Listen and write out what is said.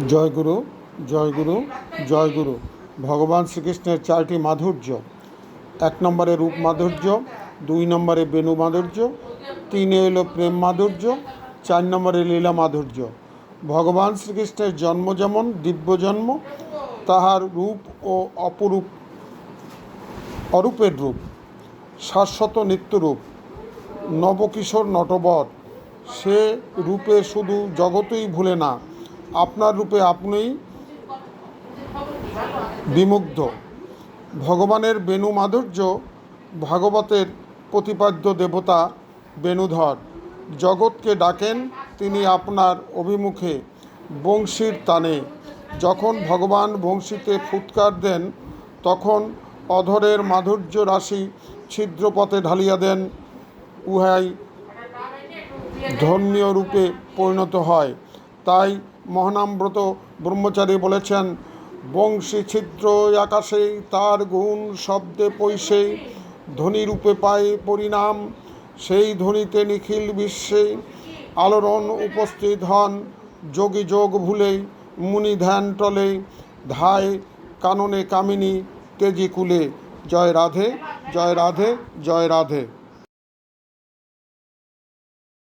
জয়গুরু, জয়গুরু, জয়গুরু। ভগবান শ্রীকৃষ্ণের চারটি মাধুর্য। 1 নম্বরে রূপ মাধুর্য, 2 নম্বরে বেণু মাধুর্য, 3 হলো প্রেম মাধুর্য, 4 নম্বরে লীলা মাধুর্য। ভগবান শ্রীকৃষ্ণের জন্ম যেমন দিব্য জন্ম, তাহার রূপ ও অরূপের রূপ, শাশ্বত নিত্যরূপ, নবকিশোর নটবর। সে রূপে শুধু জগতই ভুলে না, আপনার রূপে আপনিই বিমুগ্ধ। ভগবানের বেণু মাধুর্য। ভাগবতের প্রতিপাদ্য দেবতা বেণুধর। জগৎকে ডাকেন তিনি আপনার অভিমুখে বংশীর তানে। যখন ভগবান বংশীতে ফুৎকার দেন, তখন অধরের মাধুর্য রাশি ছিদ্রপথে ঢালিয়া দেন। উহাই ধর্মীয় রূপে পরিণত হয়। তাই মহানামব্রত ব্রহ্মচারী বলেছেন, বংশী ছিদ্র আকাশেই তার গুণ শব্দে পৈশে, ধ্বনিরূপে পায় পরিণাম, সেই ধ্বনিতে নিখিল বিশ্বে আলোড়ন উপস্থিত হন। যোগী যোগ ভুলে মুনি ধ্যান টলে, ধায় কাননে কামিনী তেজি কুলে। জয় রাধে, জয় রাধে, জয় রাধে।